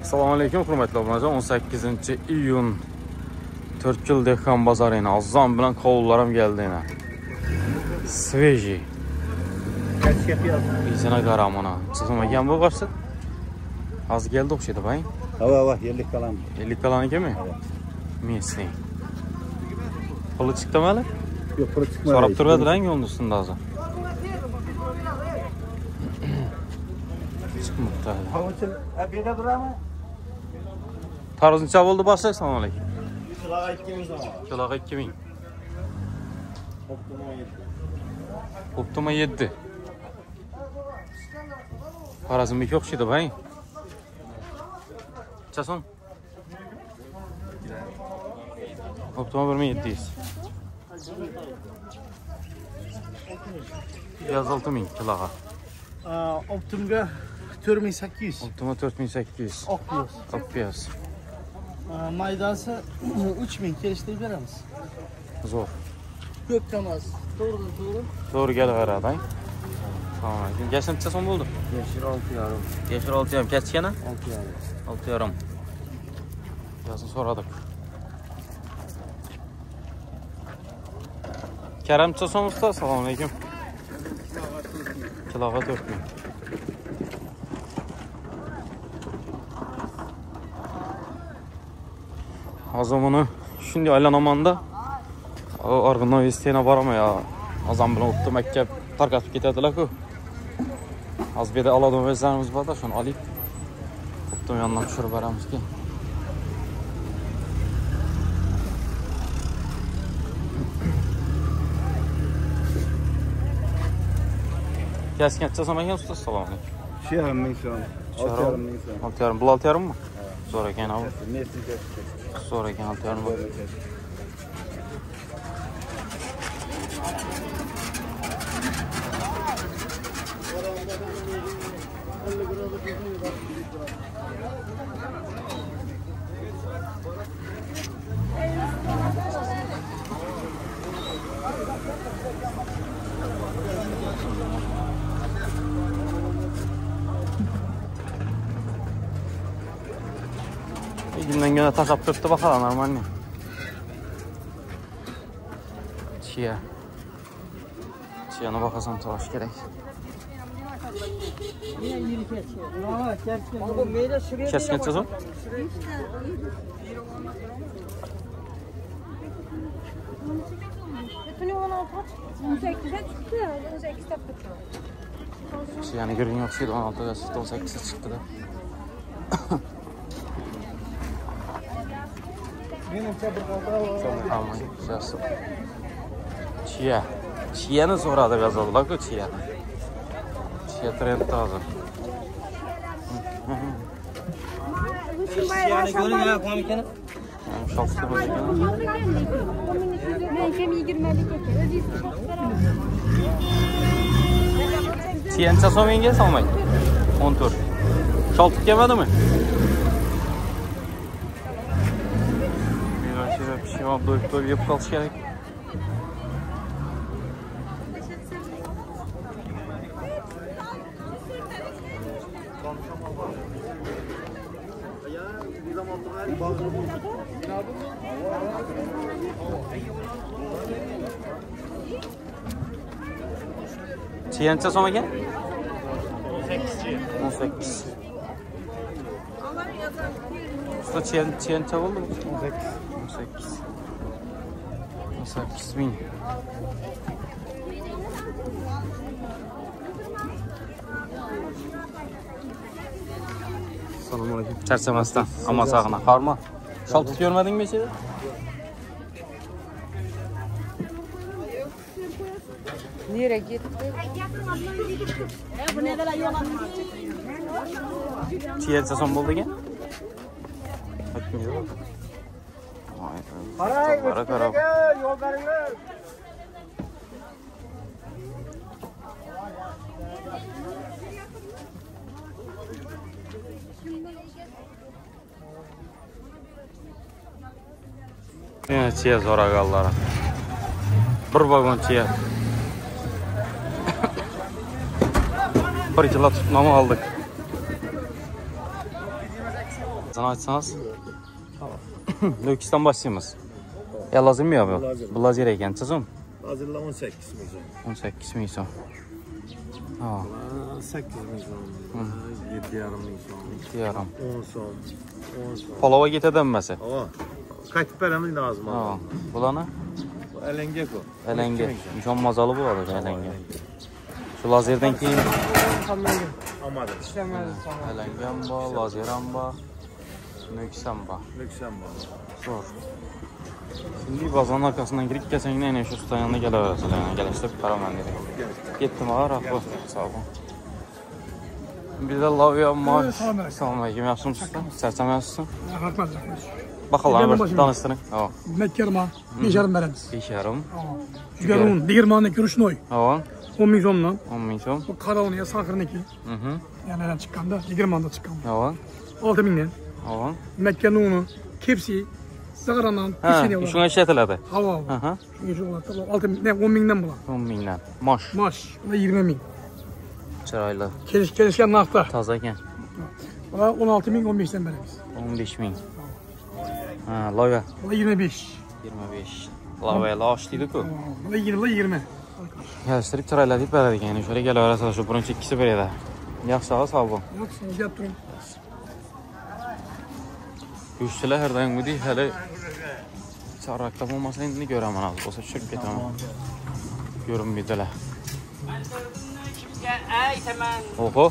Assalomu alaykum hurmatli obunajon. 18-iyun 4 yil dehqon bozoriga azon bilan qovullar ham keldi yana. Sveji. Izina qaramona. Chiqmagan bu qarshi. Az geldi o'xshaydi, bay. Ha, 50 kalan. 50 kalan ekanmi? Messi. Puli chiqdimi hali? Yo'q, puli chiqmadi. So'rab turadilar yo'lning ustida hozir. Chiqmoqda. Qovunchi abida durami? Taroz necha bo'ldi boshliq? Assalomu alaykum. Kiloga 2000 so'm. Kiloga 2000. Optima 7. Xorazmga o'xshaydi, bay. Necha Optima 1700. Yaz 6000 kiloga. Optimga 4800. Optima 4800. Oqpiyaz. Maydasi 3000 kelishtirib beramiz. Zo'r. Ko'p emas. To'g'ri. To'g'ri kelaveradi. Assalomu alaykum. Yash necha so'm bo'ldi? 6,5. Yash 6,5. Kaçgani? 6,5. 6,5. Yazın so'radik. Karam necha so'm usta? Assalomu alaykum. Kiloga 4000. Hozir buni shunday aylanaman-da. Org'ino isteyna boraman ya. Azam bilan o'tdi maktab tarqatib ketadilar-ku. Azbeda oladigan o'zlarimiz bor-da, shuni olib. O'tdim yandan tushirib beramiz-ki. Keskin necha so'm ekan usta? Assalomu alaykum. 2,5 so'm. 6,5 so'm. 6,5. Bu 6,5 mi? Zo'r ekan abi. Zo'r ekan 6,5. Günden güne taşap tuttu bakalım normal mi? Çiyana bakasam taş gerek. Keskin çözüm? Çiyana görün yok şeydi 16'da 18'e çıktı da. Tamam, yaxshi. Chiyani so'radi yozadilar-ku, chiya. Chiya trendda hozir. Chiyani ko'ring, ha, qom ekan. Shoxsi bo'l ekan. Men ham 20lik ekan. O'zingiz Chiya necha so'mga solmay? 14. Shoxsi kelmadimi? Cevap doyup yapıp kalış gerek. Çiyen neçə so'm ekan? 18. Usta çiyen neçə oldu? 18. 8.000. Assalomu alaykum. Charchamasdan, amma sog'ina. Qarma. Sholtiq ko'rmadingmi ichida? Nereye gitti? Bu neler yolan? Çiyelçe son buldu ekan? Qaray, yo'l beringlar. Yine chiya so'raganlar. Bir vagon chiya. Bir kilo tutmamı aldık. Fiyatını açsanız. Lüksden başlayımız. Ya lazım mı ya bu? Lazım. Bu lazım eken çizim. Hazırla 18 milyon. 18 milyon. Ha. 8 milyon. 7,5 milyon. Yarım. 10 son. 10 son. Palava gete dönmesi. Ama kaç paramız lazım Ha. ama. Bulanı? Bu elenge o. Elenge. Müşan mazalı bu arada elenge. Şu lazerden ki Amadır. elengem ba, lazeram ba, nöksem ba. Lüksemburg. Zor. Şimdi bazanın arkasından girip gelsen yine şu ustanın yanına gelebilirsin. Yani gelişte bir para ben dedim. Gittim ağır bu. Sağ olun. Bir de lavya var. Selamun aleyküm. Yapsın usta. Sersem yapsın. Rahmat. Bakalım bir tanıştırın. Tamam. Mekkerman, 5 yarım veremiz. 5 yarım. Jugarun, digirmaniki Rushnoy. Tamam. 10 ming so'mdan. 10 milyon. Bu Qarovniya Saqirniki. Yani nereden chiqqanda, digirmanda chiqqan. Tamam. 6 mingdan. Tamam. Mekka nuni, Kepsi, Zag'randan, Ha, Pechene şuna işletiladi. Havo. Aha. Shunga shu bo'ladi. 6 mingdan 10 mingdan bo'ladi. 10 mingdan. Mosh. Mosh, bu 20 ming. Chiroyli. Kelishgan narxda. Toza ekan. Bu 16 ming 15 dan beramiz. 15 ming. Ha, lavya. Bu 25. 25. Lavya losh deydi-ku. Bu 20. Geliştirip chiroyli deb beradi ekan. Shunga kelaverasa shu birinchi ikkisi beradi. Yaxshi sağ ol. Yo'q, gap turing. Güçlüler her daim bu değil. Hele çarrakta olmasa indi göremem az. Olsa çürük getemem. Görünmüyordular. Oho.